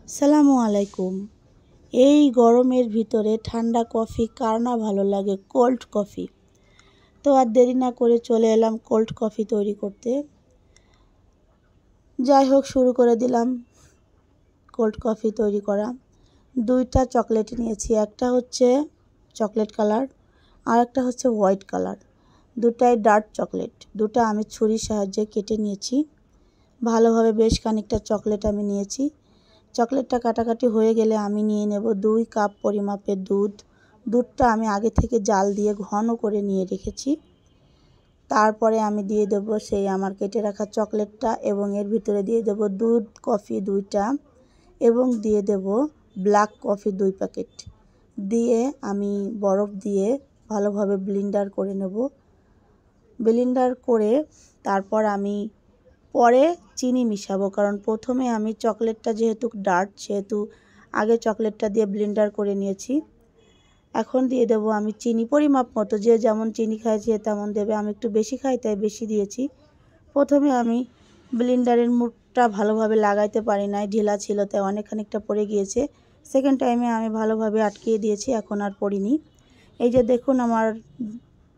আসসালামু আলাইকুম। এই গরমের ভিতরে ঠান্ডা কফি কার না ভালো লাগে, কোল্ড কফি। তো আর দেরি না করে চলে এলাম কোল্ড কফি তৈরি করতে। যাই হোক, শুরু করে দিলাম কোল্ড কফি তৈরি করা। 2টা চকলেট নিয়েছি, একটা হচ্ছে চকলেট কালার আর একটা হচ্ছে হোয়াইট কালার। দুটাই ডার্ক চকলেট। দুটো আমি ছুরির সাহায্যে কেটে নিয়েছি। ভালোভাবে বেশ খানিকটা চকলেট আমি নিয়েছি। চকলেটটা কাটাকাটি হয়ে গেলে আমি নিয়ে নেব 2 কাপ পরিমাপের দুধ। দুধটা আমি আগে থেকে জাল দিয়ে ঘন করে নিয়ে রেখেছি। তারপরে আমি দিয়ে দেব সেই আমার কেটে রাখা চকলেটটা এবং এর ভিতরে দিয়ে দেব দুধ কফি 2টা এবং দিয়ে দেব ব্ল্যাক কফি 2 প্যাকেট। দিয়ে আমি বরফ দিয়ে ভালোভাবে ব্লেন্ডার করে নেব। ব্লেন্ডার করে তারপর আমি পরে চিনি মিশাবো, কারণ প্রথমে আমি চকলেটটা যেহেতু ডার্ক সেহেতু আগে চকলেটটা দিয়ে ব্লেন্ডার করে নিয়েছি। এখন দিয়ে দেবো আমি চিনি পরিমাপ মতো, যে যেমন চিনি খায় সে তেমন দেবে। আমি একটু বেশি খাই তাই বেশি দিয়েছি। প্রথমে আমি ব্লেন্ডারের মুখটা ভালোভাবে লাগাইতে পারি নাই, ঢিলা ছিল তাই অনেক খানিকটা পড়ে গিয়েছে। সেকেন্ড টাইমে আমি ভালোভাবে আটকিয়ে দিয়েছি, এখন আর পড়িনি। এই যে দেখুন আমার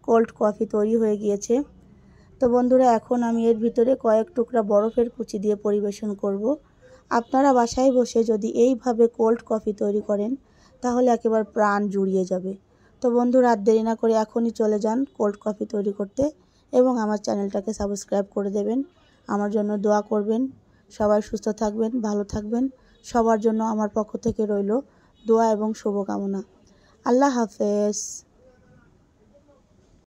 কোল্ড কফি তৈরি হয়ে গিয়েছে। তো বন্ধুরা, এখন আমি এর ভিতরে কয়েক টুকরা বরফের কুচি দিয়ে পরিবেশন করব। আপনারা বাসায় বসে যদি এইভাবে কোল্ড কফি তৈরি করেন তাহলে একেবারে প্রাণ জুড়িয়ে যাবে। তো বন্ধুরা, আর দেরি না করে এখনই চলে যান কোল্ড কফি তৈরি করতে এবং আমার চ্যানেলটাকে সাবস্ক্রাইব করে দেবেন। আমার জন্য দোয়া করবেন। সবাই সুস্থ থাকবেন, ভালো থাকবেন। সবার জন্য আমার পক্ষ থেকে রইল দোয়া এবং শুভকামনা। আল্লাহ হাফেজ।